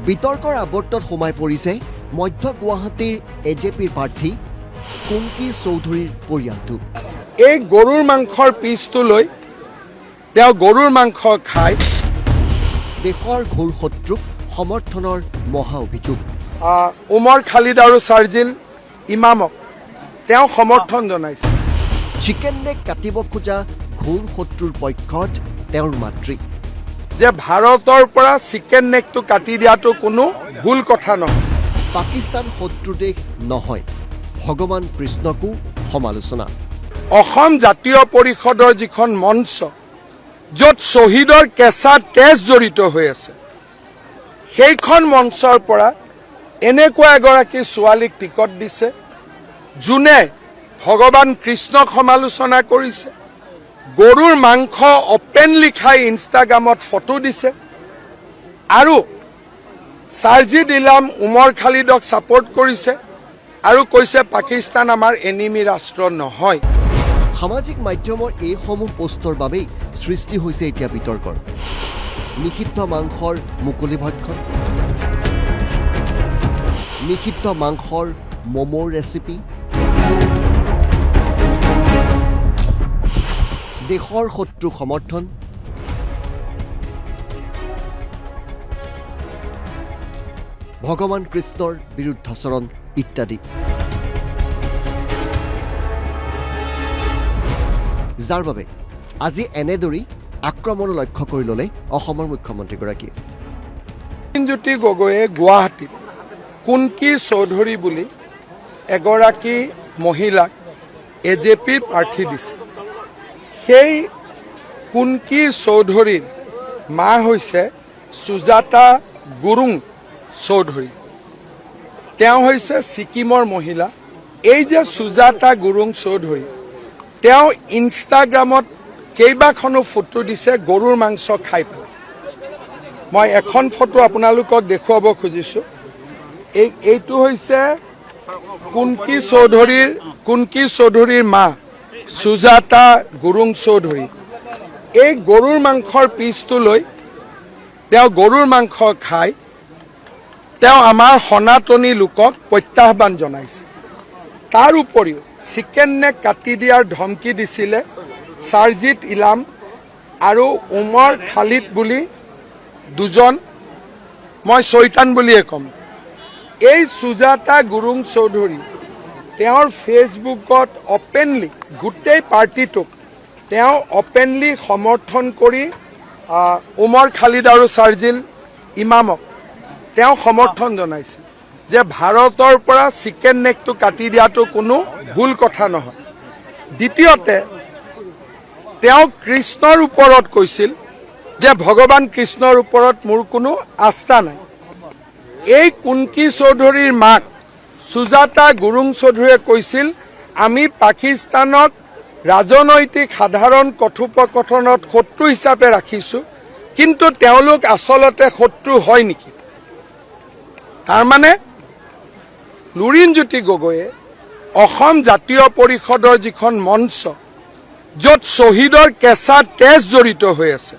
বিতৰ্কৰ আৱৰ্তত সোমাই পৰিছে মধ্য গুৱাহাটীৰ এজেপিৰ প্ৰাৰ্থী কুংকি চৌধুৰীৰ পৰিয়ালটো। এই গৰুৰ মাংসৰ পিচটো লৈ তেওঁ গৰুৰ মাংস খায়। দেশৰ ঘোৰ শত্ৰুক সমৰ্থনৰ মহা অভিযোগ। উমৰ খালিদ আৰু চাৰ্জিল ইমামক তেওঁ সমৰ্থন জনাইছে। চিকেন নেক কাটিব খোজা ঘোৰ শত্ৰুৰ পক্ষত তেওঁৰ মাতৃ। যে ভাৰতৰ পৰা চিকেন নেকটো কাটি দিয়াটো কোনো ভুল কথা নহয়। পাকিস্তান শত্ৰু দেশ নহয়, ভগৱান কৃষ্ণকো সমালোচনা। অসম জাতীয় পৰিষদৰ যিখন মঞ্চ য'ত শ্বহীদৰ কেঁচা তেজ জড়িত হৈ আছে, সেইখন মঞ্চৰ পৰা এনেকুৱা এগৰাকী ছোৱালীক টিকট দিছে যোনে ভগৱান কৃষ্ণক সমালোচনা কৰিছে, গৰুৰ মাংস অপেনলি খাই ইনষ্টাগ্ৰামত ফটো দিছে আৰু চাৰ্জিদ ইলাম উমৰ খালিদক ছাপোৰ্ট কৰিছে আৰু কৈছে পাকিস্তান আমাৰ এনিমি ৰাষ্ট্ৰ নহয়। সামাজিক মাধ্যমৰ এইসমূহ পোষ্টৰ বাবেই সৃষ্টি হৈছে এতিয়া বিতৰ্কৰ। নিষিদ্ধ মাংসৰ মুকলি ভক্ষণ, নিষিদ্ধ মাংসৰ ম'মৰ ৰেচিপি, দেশৰ শত্ৰুক সমৰ্থন, ভগৱান কৃষ্ণৰ বিৰুদ্ধাচৰণ ইত্যাদি। যাৰ বাবে আজি এনেদৰেই আক্ৰমণ লক্ষ্য কৰি ল'লে অসমৰ মুখ্যমন্ত্ৰীগৰাকীয়ে। লুৰিণজ্যোতি গগৈয়ে গুৱাহাটীত কুংকি চৌধুৰী বুলি এগৰাকী মহিলাক এজেপিৰ প্ৰাৰ্থী দিছে। সেই কুংকি চৌধুৰীৰ মা হৈছে সুজাতা গুৰুং চৌধুৰী। তেওঁ হৈছে ছিকিমৰ মহিলা। এই যে সুজাতা গুৰুং চৌধুৰী, তেওঁ ইনষ্টাগ্ৰামত কেইবাখনো ফটো দিছে গৰুৰ মাংস খাই পেলাই। মই এখন ফটো আপোনালোকক দেখুৱাব খুজিছোঁ। এইটো হৈছে কুংকি চৌধুৰীৰ মা সুজাতা গুৰুং চৌধুৰী। এই গৰুৰ মাংসৰ পিচটো লৈ তেওঁ গৰুৰ মাংস খাই তেওঁ আমাৰ সনাতনী লোকক প্ৰত্যাহ্বান জনাইছে। তাৰ উপৰিও চিকেন নেক কাটি দিয়াৰ ধমকি দিছিলে চাৰ্জিদ ইলাম আৰু উমৰ খালিদ বুলি দুজন, মই চৈতান বুলিয়ে ক'ম। এই সুজাতা গুৰুং চৌধুৰী তেওঁৰ ফেচবুকত অপেনলি গোটেই পাৰ্টিটোক তেওঁ অপেনলি সমৰ্থন কৰি উমৰ খালিদ আৰু চাৰ্জিল ইমামক তেওঁ সমৰ্থন জনাইছে যে ভাৰতৰ পৰা চিকেন নেকটো কাটি দিয়াটো কোনো ভুল কথা নহয়। দ্বিতীয়তে তেওঁ কৃষ্ণৰ ওপৰত কৈছিল যে ভগৱান কৃষ্ণৰ ওপৰত মোৰ কোনো আস্থা নাই। এই কুংকি চৌধুৰীৰ মাক সুজাতা গুৰুং চৌধুৰীয়ে কৈছিল আমি পাকিস্তানক ৰাজনৈতিক সাধাৰণ কথোপকথনত শত্ৰু হিচাপে ৰাখিছোঁ, কিন্তু তেওঁলোক আচলতে শত্ৰু হয় নেকি? তাৰমানে লুৰিণজ্যোতি গগৈয়ে অসম জাতীয় পৰিষদৰ যিখন মঞ্চ য'ত শ্বহীদৰ কেঁচা তেজ জড়িত হৈ আছে,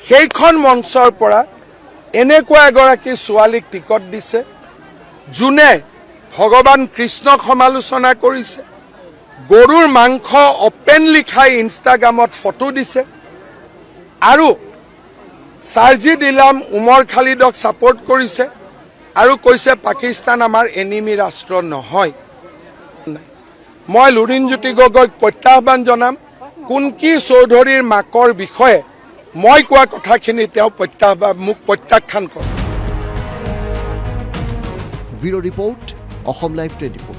সেইখন মঞ্চৰ পৰা এনেকুৱা এগৰাকী ছোৱালীক টিকট দিছে যোনে ভগৱান কৃষ্ণক সমালোচনা কৰিছে, গৰুৰ মাংস অপেনলি খাই ইনষ্টাগ্ৰামত ফটো দিছে আৰু চাৰ্জিদ ইলাম উমৰ খালিদক ছাপোৰ্ট কৰিছে আৰু কৈছে পাকিস্তান আমাৰ এনিমি ৰাষ্ট্ৰ নহয়। মই লুৰিণজ্যোতি গগৈক প্ৰত্যাহ্বান জনাম, কুংকি চৌধুৰীৰ মাকৰ বিষয়ে মই কোৱা কথাখিনি তেওঁ মোক প্ৰত্যাখ্যান কৰক। Bureau' report, Assam live 24।